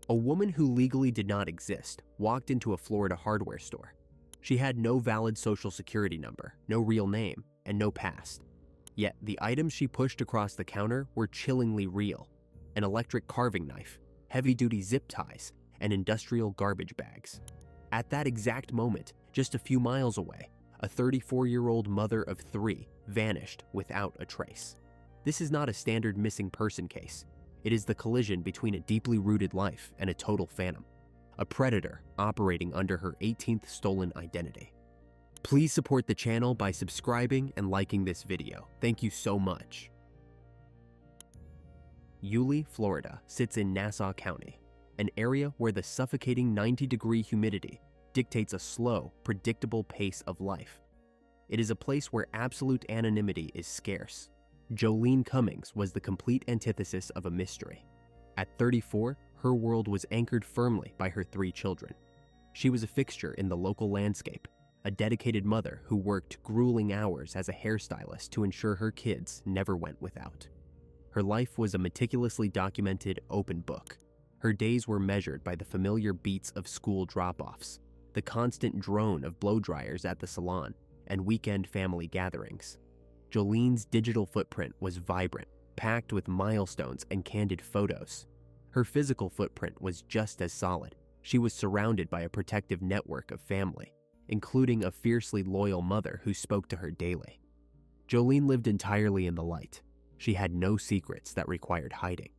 A woman who legally did not exist walked into a Florida hardware store. She had no valid social security number, no real name, and no past. Yet the items she pushed across the counter were chillingly real: an electric carving knife, heavy-duty zip ties, and industrial garbage bags. At that exact moment, just a few miles away, a 34-year-old mother of 3 vanished without a trace. This is not a standard missing person case. It is the collision between a deeply rooted life and a total phantom, a predator operating under her 18th stolen identity. Please support the channel by subscribing and liking this video. Thank you so much. Yulee, Florida sits in Nassau County, an area where the suffocating 90-degree humidity dictates a slow, predictable pace of life. It is a place where absolute anonymity is scarce. Joleen Cummings was the complete antithesis of a mystery. At 34, her world was anchored firmly by her 3 children. She was a fixture in the local landscape, a dedicated mother who worked grueling hours as a hairstylist to ensure her kids never went without. Her life was a meticulously documented open book. Her days were measured by the familiar beats of school drop-offs, the constant drone of blow dryers at the salon, and weekend family gatherings. Joleen's digital footprint was vibrant, packed with milestones and candid photos. Her physical footprint was just as solid. She was surrounded by a protective network of family, including a fiercely loyal mother who spoke to her daily. Joleen lived entirely in the light. She had no secrets that required hiding.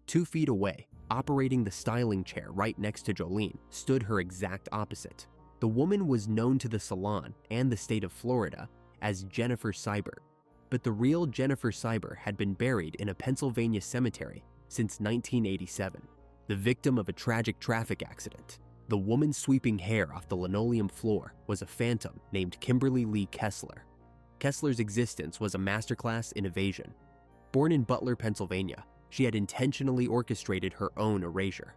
2 feet away, operating the styling chair right next to Joleen, stood her exact opposite. The woman was known to the Salon and the state of Florida as Jennifer Sybert, but the real Jennifer Sybert had been buried in a Pennsylvania cemetery since 1987, the victim of a tragic traffic accident. The woman sweeping hair off the linoleum floor was a phantom named Kimberly Kessler. Kessler's existence was a masterclass in evasion. Born in Butler, Pennsylvania, she had intentionally orchestrated her own erasure.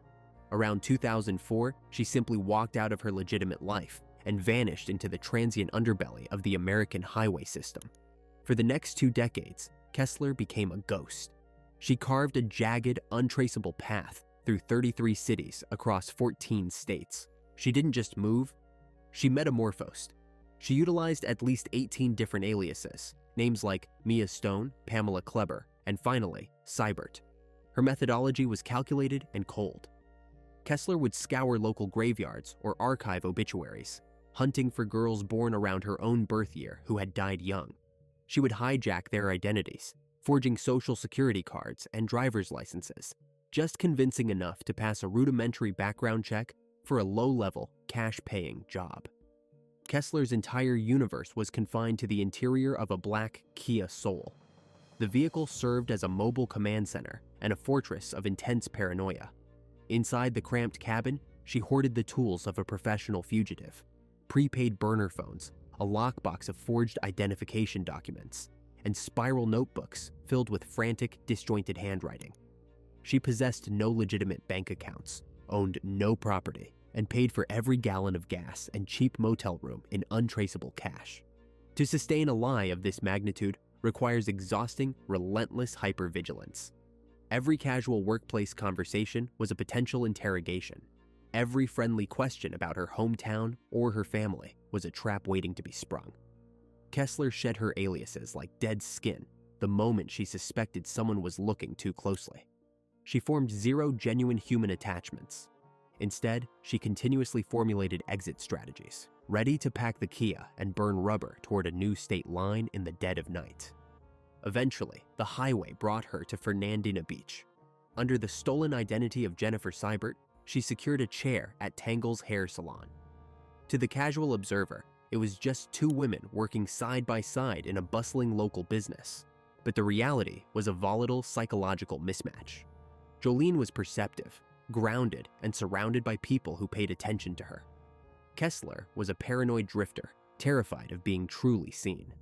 Around 2004, she simply walked out of her legitimate life and vanished into the transient underbelly of the American highway system. For the next 2 decades, Kessler became a ghost. She carved a jagged, untraceable path through 33 cities across 14 states. She didn't just move, she metamorphosed. She utilized at least 18 different aliases, names like Mia Stone, Pamela Kleber, and finally, Sybert. Her methodology was calculated and cold. Kessler would scour local graveyards or archive obituaries, hunting for girls born around her own birth year who had died young. She would hijack their identities, forging social security cards and driver's licenses, just convincing enough to pass a rudimentary background check for a low-level, cash-paying job. Kessler's entire universe was confined to the interior of a black Kia Soul. The vehicle served as a mobile command center and a fortress of intense paranoia. Inside the cramped cabin, she hoarded the tools of a professional fugitive: prepaid burner phones, a lockbox of forged identification documents, and spiral notebooks filled with frantic, disjointed handwriting. She possessed no legitimate bank accounts, owned no property, and paid for every gallon of gas and cheap motel room in untraceable cash. To sustain a lie of this magnitude requires exhausting, relentless hypervigilance. Every casual workplace conversation was a potential interrogation. Every friendly question about her hometown or her family was a trap waiting to be sprung. Kessler shed her aliases like dead skin the moment she suspected someone was looking too closely. She formed 0 genuine human attachments. Instead, she continuously formulated exit strategies, ready to pack the Kia and burn rubber toward a new state line in the dead of night. Eventually, the highway brought her to Fernandina Beach. Under the stolen identity of Jennifer Sybert, she secured a chair at Tangles hair salon. To the casual observer, it was just 2 women working side by side in a bustling local business. But the reality was a volatile psychological mismatch. Joleen was perceptive, grounded, and surrounded by people who paid attention to her. Kessler was a paranoid drifter, terrified of being truly seen.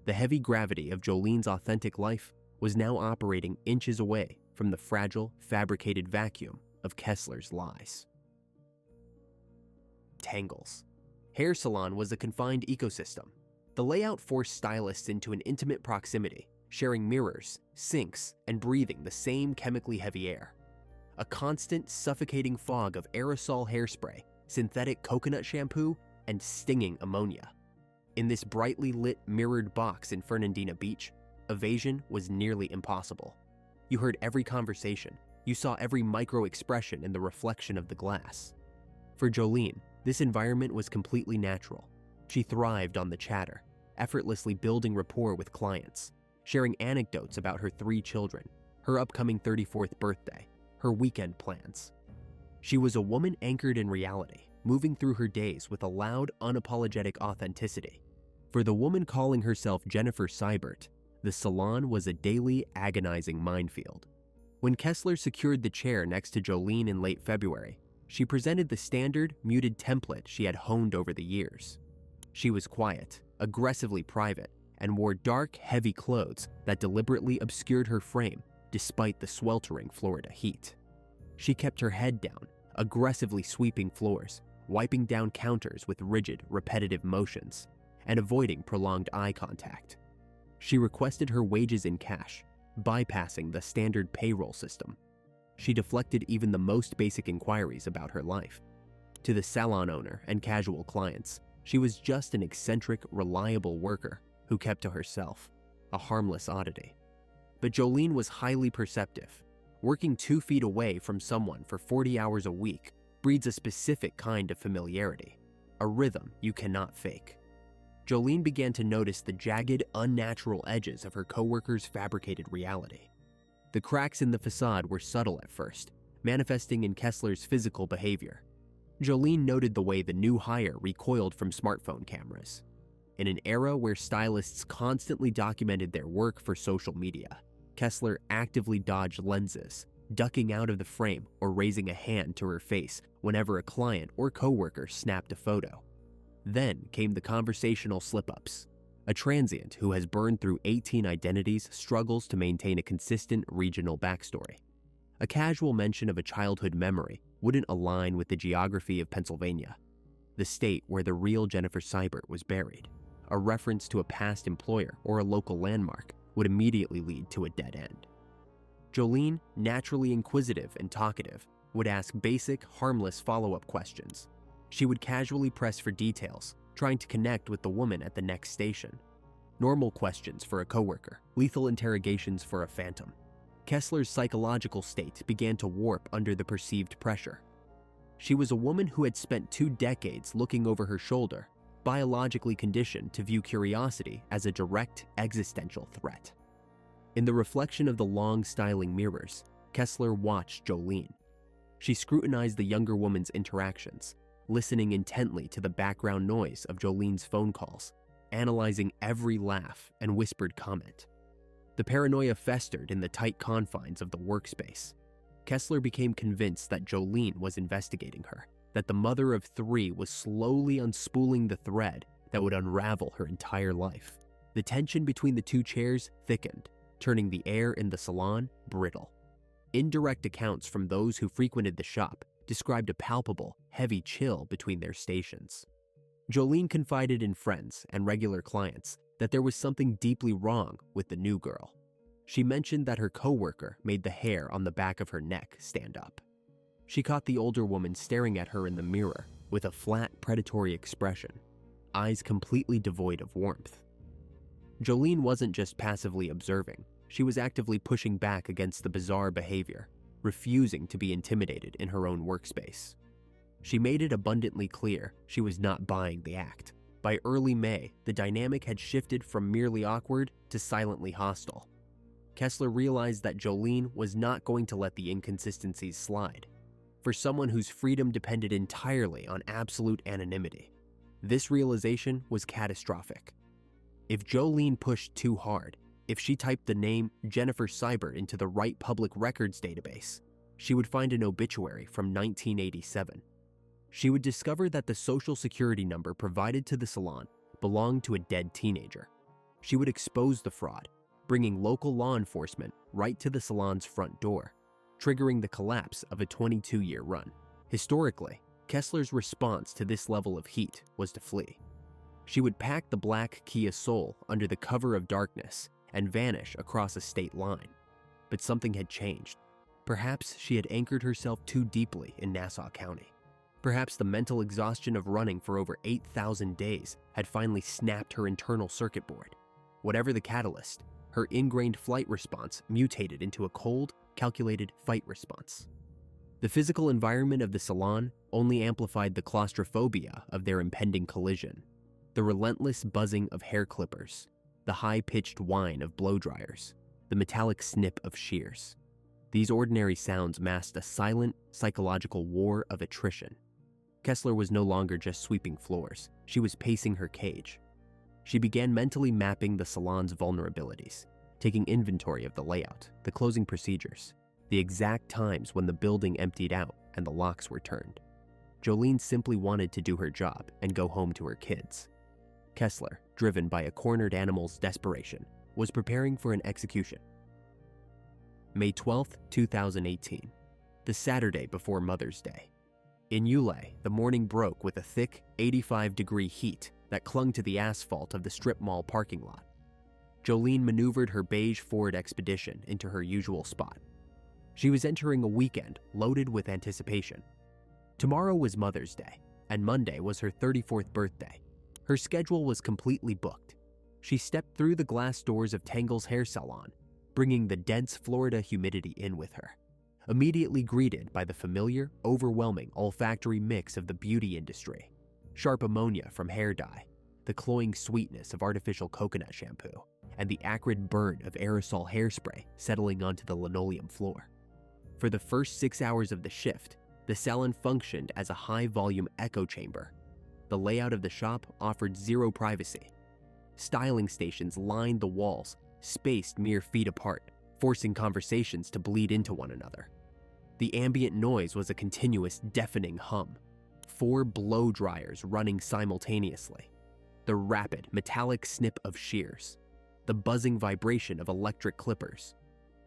The heavy gravity of Joleen's authentic life was now operating inches away from the fragile, fabricated vacuum of Kessler's lies. Tangles. Hair salon was a confined ecosystem. The layout forced stylists into an intimate proximity, sharing mirrors, sinks, and breathing the same chemically heavy air. a constant, suffocating fog of aerosol hairspray, synthetic coconut shampoo, and stinging ammonia. In this brightly lit, mirrored box in Fernandina Beach, evasion was nearly impossible. You heard every conversation. You saw every micro-expression in the reflection of the glass. For Joleen, this environment was completely natural. She thrived on the chatter, effortlessly building rapport with clients, sharing anecdotes about her 3 children, her upcoming 34th birthday, her weekend plans. She was a woman anchored in reality, moving through her days with a loud, unapologetic authenticity. For the woman calling herself Jennifer Sybert, the salon was a daily, agonizing minefield. When Kessler secured the chair next to Joleen in late February, she presented the standard, muted template she had honed over the years. She was quiet, aggressively private, and wore dark, heavy clothes that deliberately obscured her frame despite the sweltering Florida heat. She kept her head down, aggressively sweeping floors, wiping down counters with rigid, repetitive motions, and avoiding prolonged eye contact. She requested her wages in cash, bypassing the standard payroll system. She deflected even the most basic inquiries about her life. To the salon owner and casual clients, she was just an eccentric, reliable worker who kept to herself, a harmless oddity. But Joleen was highly perceptive. Working 2 feet away from someone for 40 hours a week breeds a specific kind of familiarity, a rhythm you cannot fake. Joleen began to notice the jagged, unnatural edges of her coworkers' fabricated reality. The cracks in the facade were subtle at first, manifesting in Kessler's physical behavior. Joleen noted the way the new hire recoiled from smartphone cameras. In an era where stylists constantly documented their work for social media, Kessler actively dodged lenses, ducking out of the frame or raising a hand to her face whenever a client or coworker snapped a photo. Then came the conversational slip-ups. A transient who has burned through 18 identities struggles to maintain a consistent regional backstory. A casual mention of a childhood memory wouldn't align with the geography of Pennsylvania, the state where the real Jennifer Sybert was buried. A reference to a past employer or a local landmark would immediately lead to a dead end. Joleen, naturally inquisitive and talkative, would ask basic, harmless follow-up questions. She would casually press for details, trying to connect with the woman at the next station. Normal questions for a coworker, lethal interrogations for a phantom. Kessler's psychological state began to warp under the perceived pressure. She was a woman who had spent 2 decades looking over her shoulder, biologically conditioned to view curiosity as a direct existential threat. In the reflection of the long styling mirrors, Kessler watched Joleen. She scrutinized the younger woman's interactions, listening intently to the background noise of Joleen's phone calls, analyzing every laugh and whispered comment. The paranoia festered in the tight confines of the workspace. Kessler became convinced that Joleen was investigating her, that the mother of 3 was slowly unspooling the thread that would unravel her entire life. The tension between the 2 chairs thickened, turning the air in the salon brittle. Indirect accounts from those who frequented the shop described a palpable, heavy chill between their stations. Joleen confided in friends and regular clients that there was something deeply wrong with the new girl. She mentioned that her coworker made the hair on the back of her neck stand up. She caught the older woman staring at her in the mirror with a flat, predatory expression, eyes completely devoid of warmth. Joleen wasn't just passively observing, she was actively pushing back against the bizarre behavior, refusing to be intimidated in her own workspace. She made it abundantly clear she was not buying the act. By early May, the dynamic had shifted from merely awkward to silently hostile. Kessler realized that Joleen was not going to let the inconsistencies slide. For someone whose freedom depended entirely on absolute anonymity, this realization was catastrophic. If Joleen pushed too hard, if she typed the name Jennifer Sybert into the right public records database, she would find an obituary from 1987. She would discover that the social security number provided to the salon belonged to a dead teenager. She would expose the fraud, bringing local law enforcement right to the salon's front door, triggering the collapse of a 22-year run. Historically, Kessler's response to this level of heat was to flee. She would pack the black Kia Soul under the cover of darkness and vanish across a state line. But something had changed. Perhaps she had anchored herself too deeply in Nassau County. Perhaps the mental exhaustion of running for over 8,000 days had finally snapped her internal circuit board. Whatever the catalyst, her ingrained flight response mutated into a cold, calculated fight response. The physical environment of the salon only amplified the claustrophobia of their impending collision. The relentless buzzing of hair clippers, the high-pitched whine of blow dryers, the metallic snip of shears. These ordinary sounds masked a silent, psychological war of attrition. Kessler was no longer just sweeping floors. She was pacing her cage. She began mentally mapping the salon's vulnerabilities, taking inventory of the layout, the closing procedures, the exact times when the building emptied out and the locks were turned. Joleen simply wanted to do her job and go home to her kids. Kessler, driven by a cornered animal's desperation, was preparing for an execution. May 12, 2018, the Saturday before Mother's Day. In Yulee, the morning broke with a thick, 85-degree heat that clung to the asphalt of the strip mall parking lot. Joleen maneuvered her beige Ford Expedition into her usual spot. She was entering a weekend loaded with anticipation. Tomorrow was Mother's Day, and Monday was her 34th birthday. Her schedule was completely booked. She stepped through the glass doors of Tangles hair salon, bringing the dense Florida humidity in with her, immediately greeted by the familiar, overwhelming olfactory mix of the beauty industry, sharp ammonia from hair dye, the cloying sweetness of artificial coconut shampoo, and the acrid burn of aerosol hairspray settling onto the linoleum floor. For the first 6 hours of the shift, the salon functioned as a high-volume echo chamber. The layout of the shop offered zero privacy. Styling stations lined the walls, spaced mere feet apart, forcing conversations to bleed into one another. The ambient noise was a continuous, deafening hum. 4 blow dryers running simultaneously. The rapid, metallic snip of shears. The buzzing vibration of electric clippers.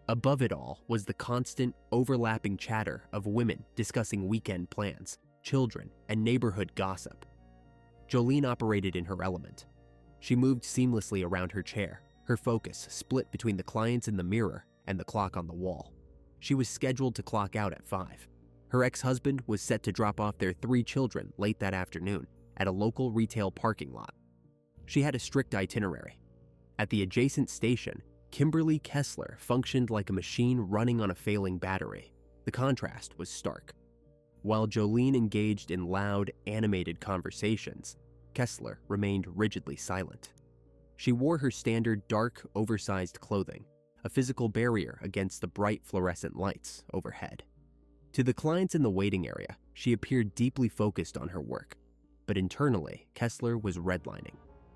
Above it all was the constant, overlapping chatter of women discussing weekend plans, children, and neighborhood gossip. Joleen operated in her element. She moved seamlessly around her chair, her focus split between the clients in the mirror and the clock on the wall. She was scheduled to clock out at 5. Her ex-husband was set to drop off their 3 children late that afternoon at a local retail parking lot. She had a strict itinerary. At the adjacent station, Kimberly Kessler functioned like a machine running on a failing battery. The contrast was stark. While Joleen engaged in loud, animated conversations, Kessler remained rigidly silent. She wore her standard dark, oversized clothing, a physical barrier against the bright fluorescent lights overhead. To the clients in the waiting area, she appeared deeply focused on her work, but internally, Kessler was redlining.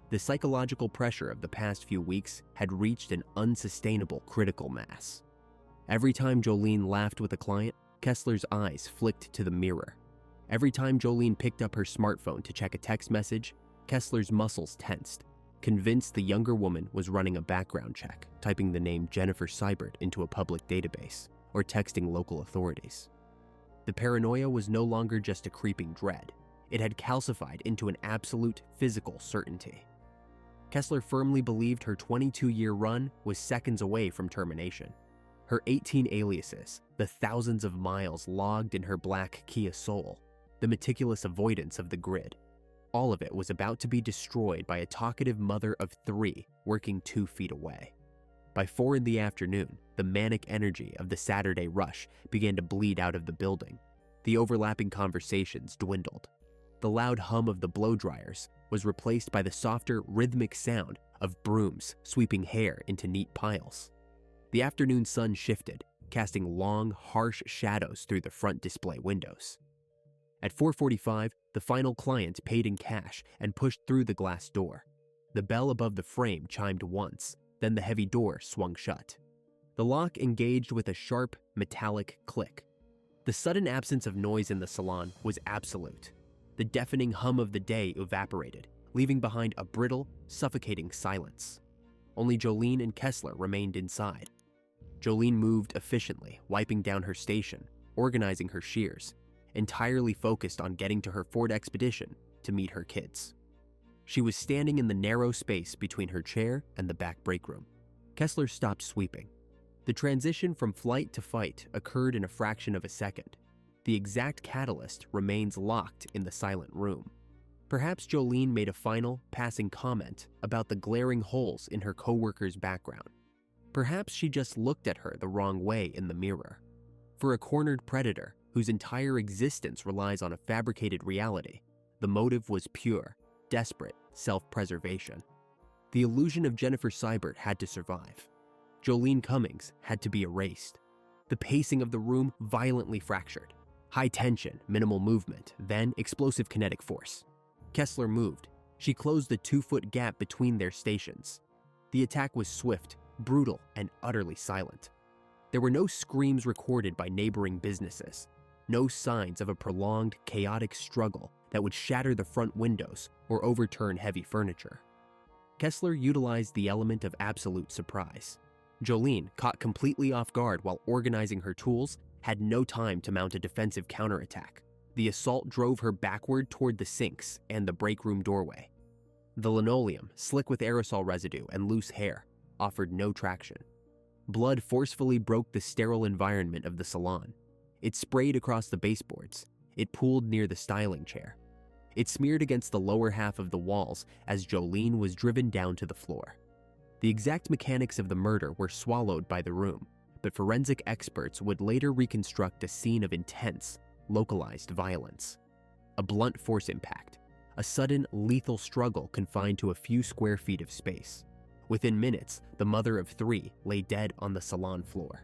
The psychological pressure of the past few weeks had reached an unsustainable critical mass. Every time Joleen laughed with a client, Kessler's eyes flicked to the mirror. Every time Joleen picked up her smartphone to check a text message, Kessler's muscles tensed, convinced the younger woman was running a background check, typing the name Jennifer Sybert into a public database, or texting local authorities. The paranoia was no longer just a creeping dread. It had calcified into an absolute physical certainty. Kessler firmly believed her 22-year run was seconds away from termination. Her 18 aliases, the thousands of miles logged in her black Kia Soul, the meticulous avoidance of the grid, all of it was about to be destroyed by a talkative mother of 3 working 2 feet away. By 4 in the afternoon, the manic energy of the Saturday rush began to bleed out of the building. The overlapping conversations dwindled. The loud hum of the blow dryers was replaced by the softer, rhythmic sound of brooms sweeping hair into neat piles. The afternoon sun shifted, casting long, harsh shadows through the front display windows. At 4:45, the final client paid in cash and pushed through the glass door. The bell above the frame chimed once, then the heavy door swung shut. The lock engaged with a sharp, metallic click. The sudden absence of noise in the salon was absolute. The deafening hum of the day evaporated, leaving behind a brittle, suffocating silence. Only Joleen and Kessler remained inside. Joleen moved efficiently, wiping down her station, organizing her shears, entirely focused on getting to her Ford Expedition to meet her kids. She was standing in the narrow space between her chair and the back break room. Kessler stopped sweeping. The transition from flight to fight occurred in a fraction of a second. The exact catalyst remains locked in the silent room. Perhaps Joleen made a final, passing comment about the glaring holes in her coworker's background. Perhaps she just looked at her the wrong way in the mirror. For a cornered predator whose entire existence relies on a fabricated reality, the motive was pure, desperate self-preservation. The illusion of Jennifer Sybert had to survive. Joleen Cummings had to be erased. The pacing of the room violently fractured. High tension, minimal movement, then explosive kinetic force. Kessler moved. She closed the 2-foot gap between their stations. The attack was swift, brutal, and utterly silent. There were no screams recorded by neighboring businesses, no signs of a prolonged, chaotic struggle that would shatter the front windows or overturn heavy furniture. Kessler utilized the element of absolute surprise. Joleen, caught completely off guard while organizing her tools, had no time to mount a defensive counterattack. The assault drove her backward toward the sinks and the break room doorway. The linoleum, slick with aerosol residue and loose hair, offered no traction. Blood forcefully broke the sterile environment of the salon. It sprayed across the baseboards. It pooled near the styling chair. It smeared against the lower half of the walls as Joleen was driven down to the floor. The exact mechanics of the murder were swallowed by the room, but forensic experts would later reconstruct a scene of intense, localized violence. A blunt force impact, a sudden, lethal struggle confined to a few square feet of space. Within minutes, the mother of 3 lay dead on the salon floor.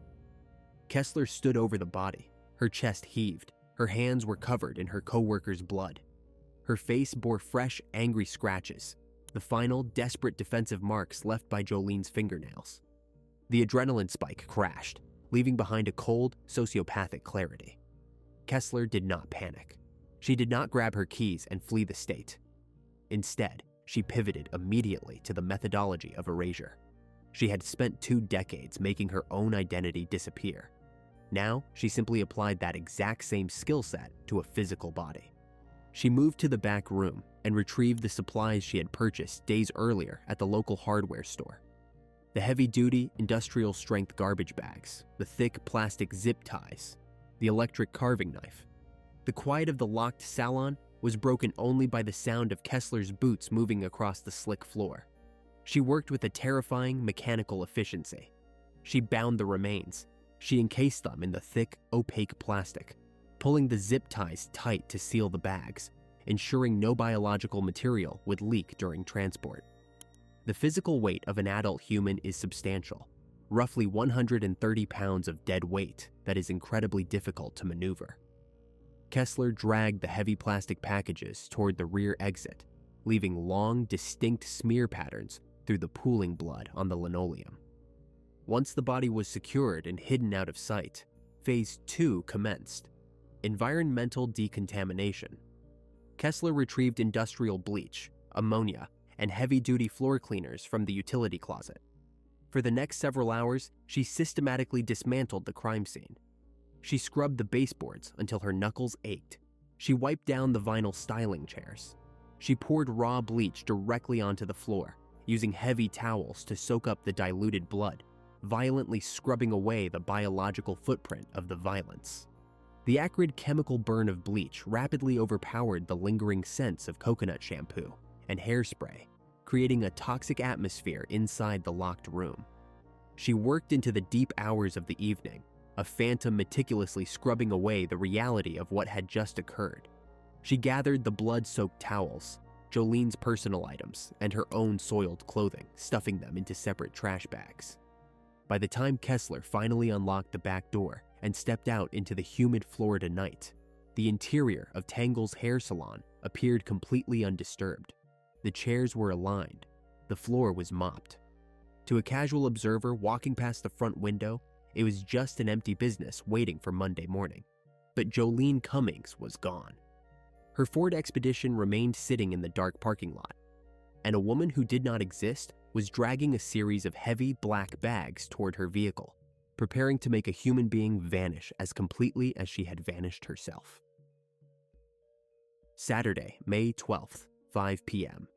Kessler stood over the body. Her chest heaved. Her hands were covered in her coworker's blood. Her face bore fresh, angry scratches, the final, desperate defensive marks left by Joleen's fingernails. The adrenaline spike crashed, leaving behind a cold, sociopathic clarity. Kessler did not panic. She did not grab her keys and flee the state. Instead, she pivoted immediately to the methodology of erasure. She had spent 2 decades making her own identity disappear. Now, she simply applied that exact same skill set to a physical body. She moved to the back room and retrieved the supplies she had purchased days earlier at the local hardware store. The heavy-duty, industrial-strength garbage bags, the thick plastic zip ties, the electric carving knife. The quiet of the locked salon was broken only by the sound of Kessler's boots moving across the slick floor. She worked with a terrifying mechanical efficiency. She bound the remains. She encased them in the thick, opaque plastic, pulling the zip ties tight to seal the bags, ensuring no biological material would leak during transport. The physical weight of an adult human is substantial, roughly 130 pounds of dead weight that is incredibly difficult to maneuver. Kessler dragged the heavy plastic packages toward the rear exit, leaving long, distinct smear patterns through the pooling blood on the linoleum. Once the body was secured and hidden out of sight, Phase 2 commenced: environmental decontamination. Kessler retrieved industrial bleach, ammonia, and heavy-duty floor cleaners from the utility closet. For the next several hours, she systematically dismantled the crime scene. She scrubbed the baseboards until her knuckles ached. She wiped down the vinyl styling chairs. She poured raw bleach directly onto the floor, using heavy towels to soak up the diluted blood, violently scrubbing away the biological footprint of the violence. The acrid chemical burn of bleach rapidly overpowered the lingering scents of coconut shampoo and hairspray, creating a toxic atmosphere inside the locked room. She worked into the deep hours of the evening, a phantom meticulously scrubbing away the reality of what had just occurred. She gathered the blood-soaked towels, Joleen's personal items, and her own soiled clothing, stuffing them into separate trash bags. By the time Kessler finally unlocked the back door and stepped out into the humid Florida night, the interior of Tangles' hair salon appeared completely undisturbed. The chairs were aligned. The floor was mopped. To a casual observer walking past the front window, it was just an empty business waiting for Monday morning. But Joleen Cummings was gone. Her Ford Expedition remained sitting in the dark parking lot, and a woman who did not exist was dragging a series of heavy black bags toward her vehicle, preparing to make a human being vanish as completely as she had vanished herself. Saturday, May 12th, 5 p.m.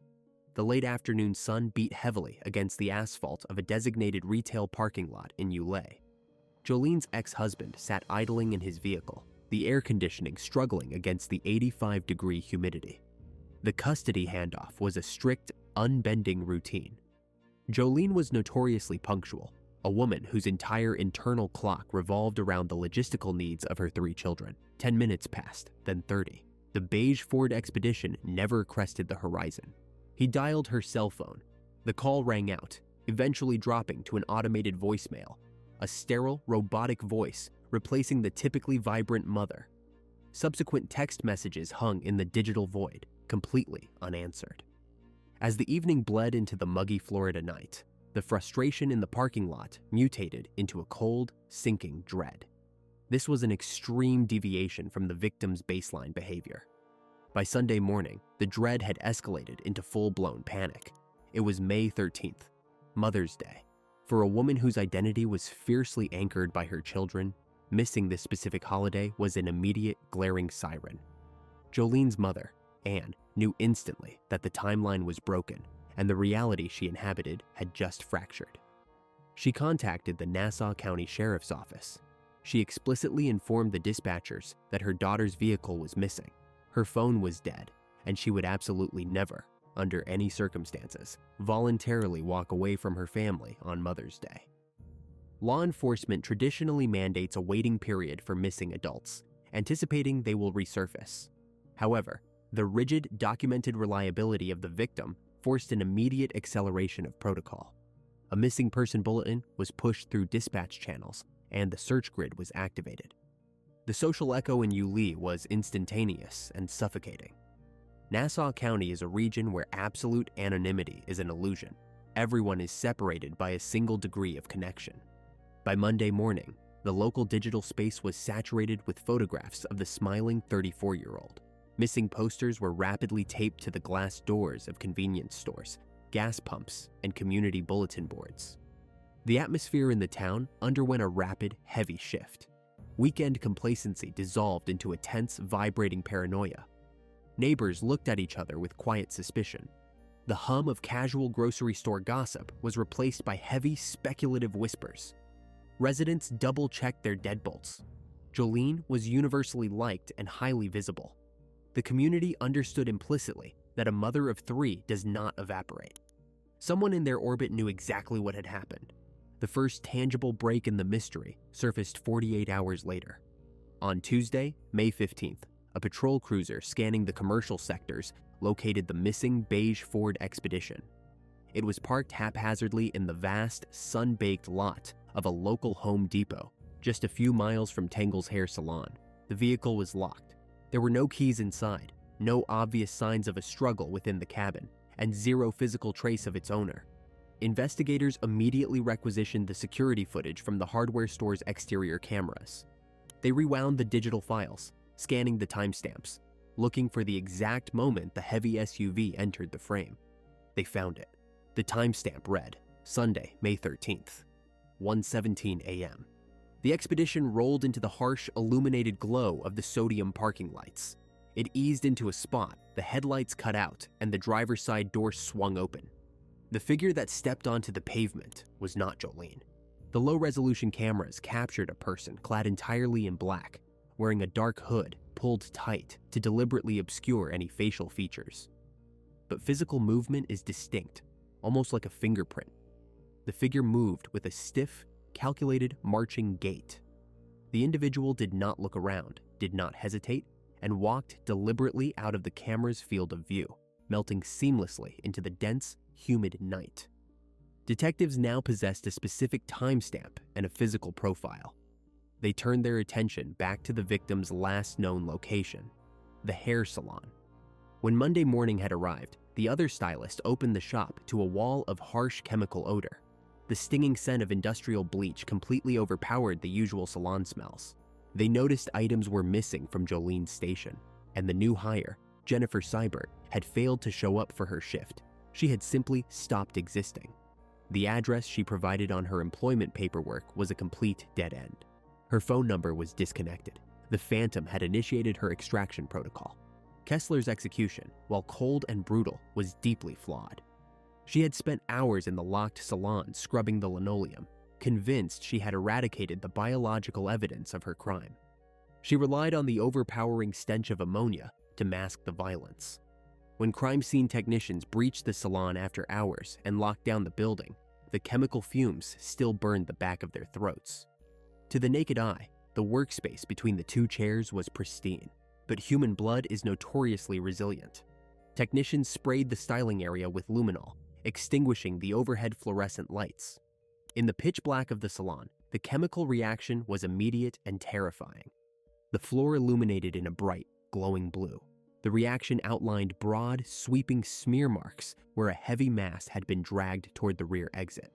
The late afternoon sun beat heavily against the asphalt of a designated retail parking lot in Yulee. Jolene's ex-husband sat idling in his vehicle, the air conditioning struggling against the 85-degree humidity. The custody handoff was a strict, unbending routine. Joleen was notoriously punctual, a woman whose entire internal clock revolved around the logistical needs of her 3 children. 10 minutes passed, then 30. The beige Ford Expedition never crested the horizon. He dialed her cell phone. The call rang out, eventually dropping to an automated voicemail, a sterile, robotic voice replacing the typically vibrant mother. Subsequent text messages hung in the digital void, completely unanswered. As the evening bled into the muggy Florida night, the frustration in the parking lot mutated into a cold, sinking dread. This was an extreme deviation from the victim's baseline behavior. By Sunday morning, the dread had escalated into full-blown panic. It was May 13th, Mother's Day. For a woman whose identity was fiercely anchored by her children, missing this specific holiday was an immediate, glaring siren. Joleen's mother, Anne, knew instantly that the timeline was broken and the reality she inhabited had just fractured. She contacted the Nassau County Sheriff's Office. She explicitly informed the dispatchers that her daughter's vehicle was missing, her phone was dead, and she would absolutely never, under any circumstances, voluntarily walk away from her family on Mother's Day. Law enforcement traditionally mandates a waiting period for missing adults, anticipating they will resurface. However, the rigid, documented reliability of the victim forced an immediate acceleration of protocol. A missing person bulletin was pushed through dispatch channels, and the search grid was activated. The social echo in Yulee was instantaneous and suffocating. Nassau County is a region where absolute anonymity is an illusion. Everyone is separated by a single degree of connection. By Monday morning, the local digital space was saturated with photographs of the smiling 34-year-old. Missing posters were rapidly taped to the glass doors of convenience stores, gas pumps, and community bulletin boards. The atmosphere in the town underwent a rapid, heavy shift. Weekend complacency dissolved into a tense, vibrating paranoia. Neighbors looked at each other with quiet suspicion. The hum of casual grocery store gossip was replaced by heavy, speculative whispers. Residents double-checked their deadbolts. Joleen was universally liked and highly visible. The community understood implicitly that a mother of 3 does not evaporate. Someone in their orbit knew exactly what had happened. The first tangible break in the mystery surfaced 48 hours later. On Tuesday, May 15th, a patrol cruiser scanning the commercial sectors located the missing beige Ford Expedition. It was parked haphazardly in the vast, sun-baked lot of a local Home Depot, just a few miles from Tangles hair salon. The vehicle was locked. There were no keys inside, no obvious signs of a struggle within the cabin, and zero physical trace of its owner. Investigators immediately requisitioned the security footage from the hardware store's exterior cameras. They rewound the digital files, scanning the timestamps, looking for the exact moment the heavy SUV entered the frame. They found it. The timestamp read, Sunday, May 13th, 1:17 a.m. The Expedition rolled into the harsh, illuminated glow of the sodium parking lights. It eased into a spot, the headlights cut out, and the driver's side door swung open. The figure that stepped onto the pavement was not Joleen. The low-resolution cameras captured a person clad entirely in black, wearing a dark hood pulled tight to deliberately obscure any facial features. But physical movement is distinct, almost like a fingerprint. The figure moved with a stiff, calculated, marching gait. The individual did not look around, did not hesitate, and walked deliberately out of the camera's field of view, melting seamlessly into the dense, humid night. Detectives now possessed a specific timestamp and a physical profile. They turned their attention back to the victim's last known location, the hair salon. When Monday morning had arrived, the other stylist opened the shop to a wall of harsh chemical odor. The stinging scent of industrial bleach completely overpowered the usual salon smells. They noticed items were missing from Joleen's station, and the new hire, Jennifer Sybert, had failed to show up for her shift. She had simply stopped existing. The address she provided on her employment paperwork was a complete dead end. Her phone number was disconnected. The Phantom had initiated her extraction protocol. Kessler's execution, while cold and brutal, was deeply flawed. She had spent hours in the locked salon scrubbing the linoleum, convinced she had eradicated the biological evidence of her crime. She relied on the overpowering stench of ammonia to mask the violence. When crime scene technicians breached the salon after hours and locked down the building, the chemical fumes still burned the back of their throats. To the naked eye, the workspace between the two chairs was pristine, but human blood is notoriously resilient. Technicians sprayed the styling area with luminol, extinguishing the overhead fluorescent lights. In the pitch black of the salon, the chemical reaction was immediate and terrifying. The floor illuminated in a bright, glowing blue. The reaction outlined broad, sweeping smear marks where a heavy mass had been dragged toward the rear exit.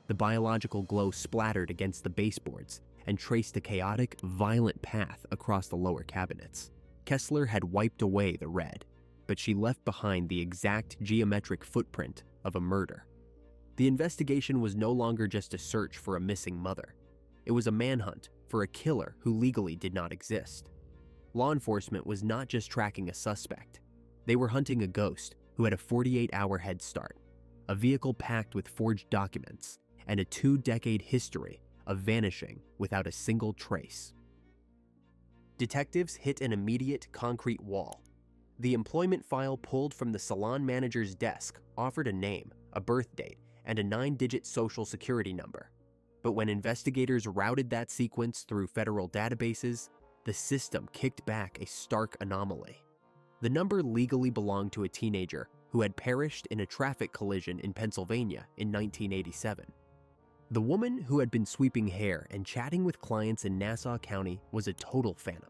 The biological glow splattered against the baseboards and traced a chaotic, violent path across the lower cabinets. Kessler had wiped away the red, but she left behind the exact geometric footprint of a murder. The investigation was no longer just a search for a missing mother. It was a manhunt for a killer who legally did not exist. Law enforcement was not just tracking a suspect. They were hunting a ghost who had a 48-hour head start, a vehicle packed with forged documents, and a 2-decade history of vanishing without a single trace. Detectives hit an immediate concrete wall. The employment file pulled from the salon manager's desk offered a name, a birth date, and a 9-digit social security number. But when investigators routed that sequence through federal databases, the system kicked back a stark anomaly. The number legally belonged to a teenager who had perished in a traffic collision in Pennsylvania in 1987. The woman who had been sweeping hair and chatting with clients in Nassau County was a total phantom.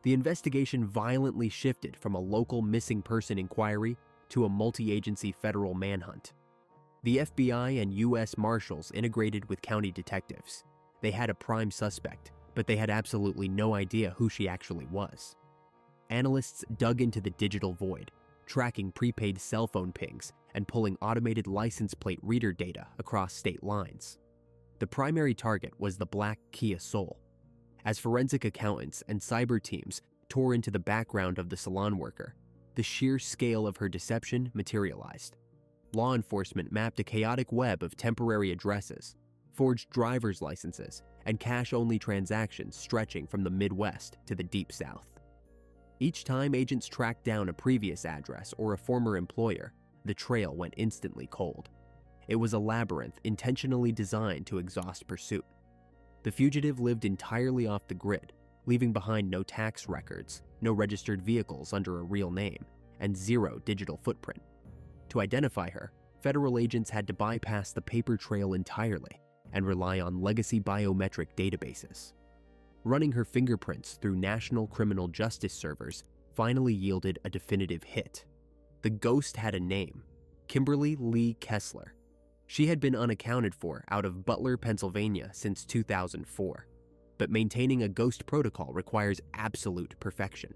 The investigation violently shifted from a local missing person inquiry to a multi-agency federal manhunt. The FBI and U.S. Marshals integrated with county detectives. They had a prime suspect, but they had absolutely no idea who she actually was. Analysts dug into the digital void, tracking prepaid cell phone pings and pulling automated license plate reader data across state lines. The primary target was the black Kia Soul. As forensic accountants and cyber teams tore into the background of the salon worker, the sheer scale of her deception materialized. Law enforcement mapped a chaotic web of temporary addresses, forged driver's licenses, and cash-only transactions stretching from the Midwest to the Deep South. Each time agents tracked down a previous address or a former employer, the trail went instantly cold. It was a labyrinth intentionally designed to exhaust pursuit. The fugitive lived entirely off the grid, leaving behind no tax records, no registered vehicles under a real name, and zero digital footprint. To identify her, federal agents had to bypass the paper trail entirely and rely on legacy biometric databases. Running her fingerprints through national criminal justice servers finally yielded a definitive hit. The ghost had a name, Kimberly Lee Kessler. She had been unaccounted for out of Butler, Pennsylvania since 2004, but maintaining a ghost protocol requires absolute perfection.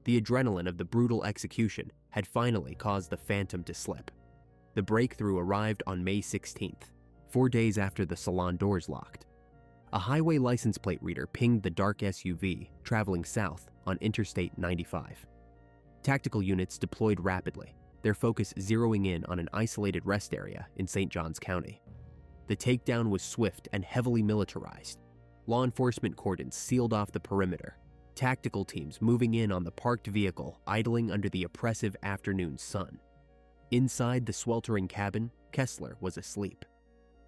The adrenaline of the brutal execution had finally caused the phantom to slip. The breakthrough arrived on May 16th, 4 days after the salon doors locked. A highway license plate reader pinged the dark SUV traveling south on Interstate 95. Tactical units deployed rapidly, their focus zeroing in on an isolated rest area in St. Johns County. The takedown was swift and heavily militarized. Law enforcement cordons sealed off the perimeter, tactical teams moving in on the parked vehicle idling under the oppressive afternoon sun. Inside the sweltering cabin, Kessler was asleep.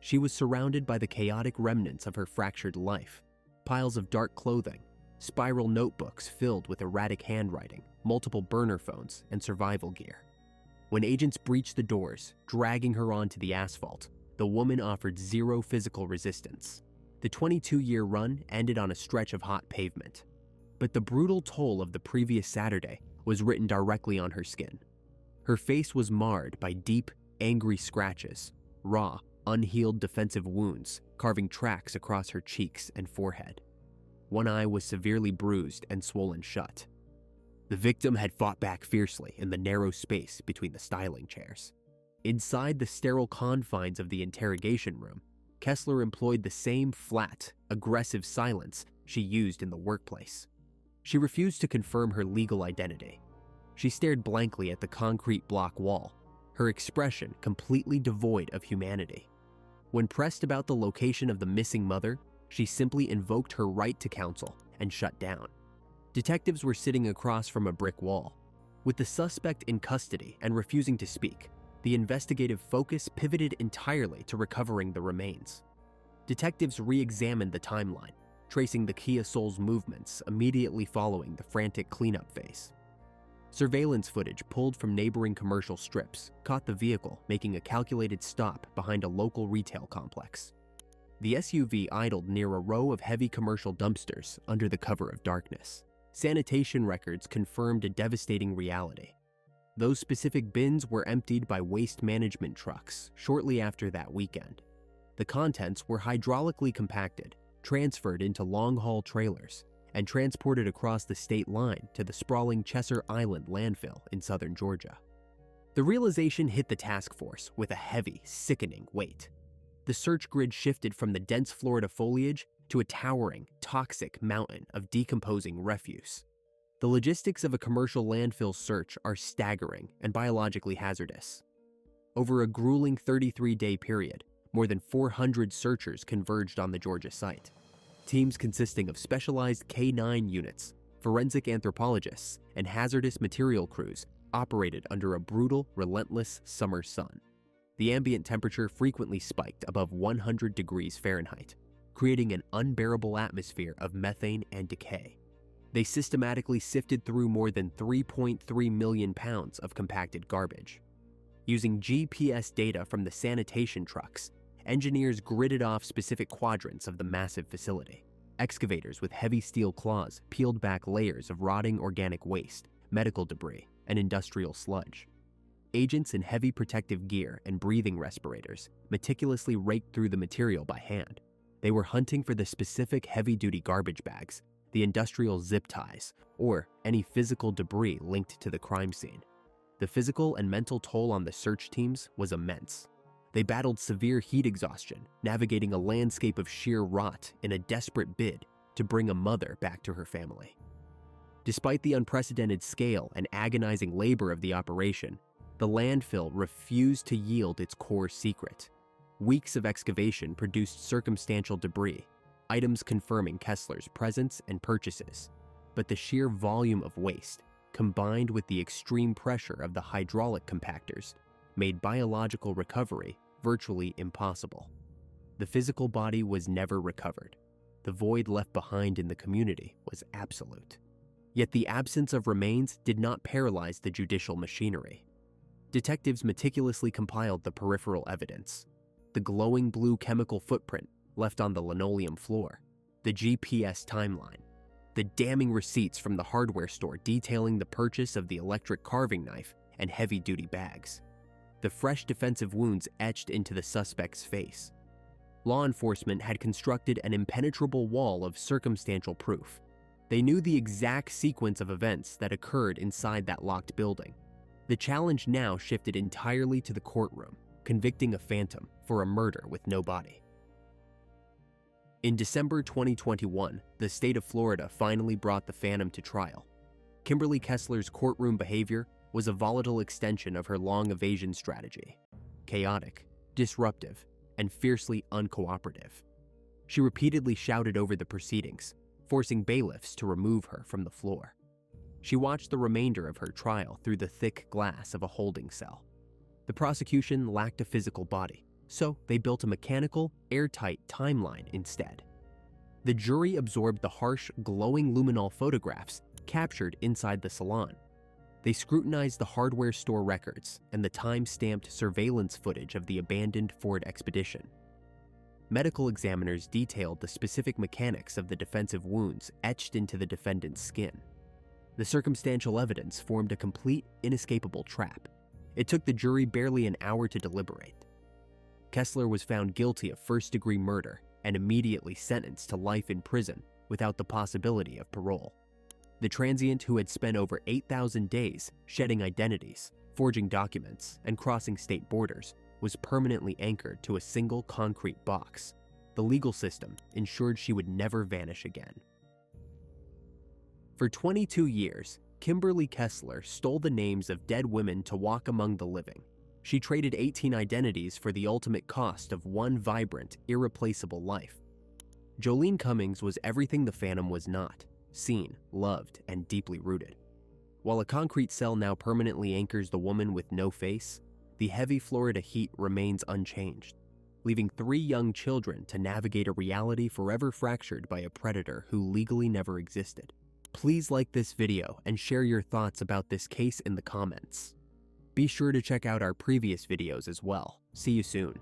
She was surrounded by the chaotic remnants of her fractured life, piles of dark clothing, spiral notebooks filled with erratic handwriting, multiple burner phones, and survival gear. When agents breached the doors, dragging her onto the asphalt, the woman offered zero physical resistance. The 22-year run ended on a stretch of hot pavement. But the brutal toll of the previous Saturday was written directly on her skin. Her face was marred by deep, angry scratches, raw, unhealed defensive wounds carving tracks across her cheeks and forehead. One eye was severely bruised and swollen shut. The victim had fought back fiercely in the narrow space between the styling chairs. Inside the sterile confines of the interrogation room, Kessler employed the same flat, aggressive silence she used in the workplace. She refused to confirm her legal identity. She stared blankly at the concrete block wall, her expression completely devoid of humanity. When pressed about the location of the missing mother, she simply invoked her right to counsel and shut down. Detectives were sitting across from a brick wall. With the suspect in custody and refusing to speak, the investigative focus pivoted entirely to recovering the remains. Detectives re-examined the timeline, tracing the Kia Soul's movements immediately following the frantic cleanup phase. Surveillance footage pulled from neighboring commercial strips caught the vehicle making a calculated stop behind a local retail complex. The SUV idled near a row of heavy commercial dumpsters under the cover of darkness. Sanitation records confirmed a devastating reality. Those specific bins were emptied by waste management trucks shortly after that weekend. The contents were hydraulically compacted, transferred into long-haul trailers, and transported across the state line to the sprawling Chesser Island landfill in southern Georgia. The realization hit the task force with a heavy, sickening weight. The search grid shifted from the dense Florida foliage to a towering, toxic mountain of decomposing refuse. The logistics of a commercial landfill search are staggering and biologically hazardous. Over a grueling 33-day period, more than 400 searchers converged on the Georgia site. Teams consisting of specialized K-9 units, forensic anthropologists, and hazardous material crews operated under a brutal, relentless summer sun. The ambient temperature frequently spiked above 100 degrees Fahrenheit, creating an unbearable atmosphere of methane and decay. They systematically sifted through more than 3.3 million pounds of compacted garbage. Using GPS data from the sanitation trucks, engineers gridded off specific quadrants of the massive facility. Excavators with heavy steel claws peeled back layers of rotting organic waste, medical debris, and industrial sludge. Agents in heavy protective gear and breathing respirators meticulously raked through the material by hand. They were hunting for the specific heavy-duty garbage bags, the industrial zip ties, or any physical debris linked to the crime scene. The physical and mental toll on the search teams was immense. They battled severe heat exhaustion, navigating a landscape of sheer rot in a desperate bid to bring a mother back to her family. Despite the unprecedented scale and agonizing labor of the operation, the landfill refused to yield its core secret. Weeks of excavation produced circumstantial debris, items confirming Kessler's presence and purchases. But the sheer volume of waste, combined with the extreme pressure of the hydraulic compactors, made biological recovery virtually impossible. The physical body was never recovered. The void left behind in the community was absolute. Yet the absence of remains did not paralyze the judicial machinery. Detectives meticulously compiled the peripheral evidence: the glowing blue chemical footprint left on the linoleum floor, the GPS timeline, the damning receipts from the hardware store detailing the purchase of the electric carving knife and heavy-duty bags, the fresh defensive wounds etched into the suspect's face. Law enforcement had constructed an impenetrable wall of circumstantial proof. They knew the exact sequence of events that occurred inside that locked building. The challenge now shifted entirely to the courtroom, convicting a phantom for a murder with no body. In December 2021, the state of Florida finally brought the phantom to trial. Kimberly Kessler's courtroom behavior was a volatile extension of her long evasion strategy: chaotic, disruptive, and fiercely uncooperative. She repeatedly shouted over the proceedings, forcing bailiffs to remove her from the floor. She watched the remainder of her trial through the thick glass of a holding cell. The prosecution lacked a physical body, so they built a mechanical, airtight timeline instead. The jury absorbed the harsh, glowing luminol photographs captured inside the salon. They scrutinized the hardware store records and the time-stamped surveillance footage of the abandoned Ford Expedition. Medical examiners detailed the specific mechanics of the defensive wounds etched into the defendant's skin. The circumstantial evidence formed a complete, inescapable trap. It took the jury barely an hour to deliberate. Kessler was found guilty of first-degree murder and immediately sentenced to life in prison without the possibility of parole. The transient, who had spent over 8,000 days shedding identities, forging documents, and crossing state borders, was permanently anchored to a single concrete box. The legal system ensured she would never vanish again. For 22 years, Kimberly Kessler stole the names of dead women to walk among the living. She traded 18 identities for the ultimate cost of one vibrant, irreplaceable life. Joleen Cummings was everything the Phantom was not: seen, loved, and deeply rooted. While a concrete cell now permanently anchors the woman with no face, the heavy Florida heat remains unchanged, leaving 3 young children to navigate a reality forever fractured by a predator who legally never existed. Please like this video and share your thoughts about this case in the comments. Be sure to check out our previous videos as well. See you soon.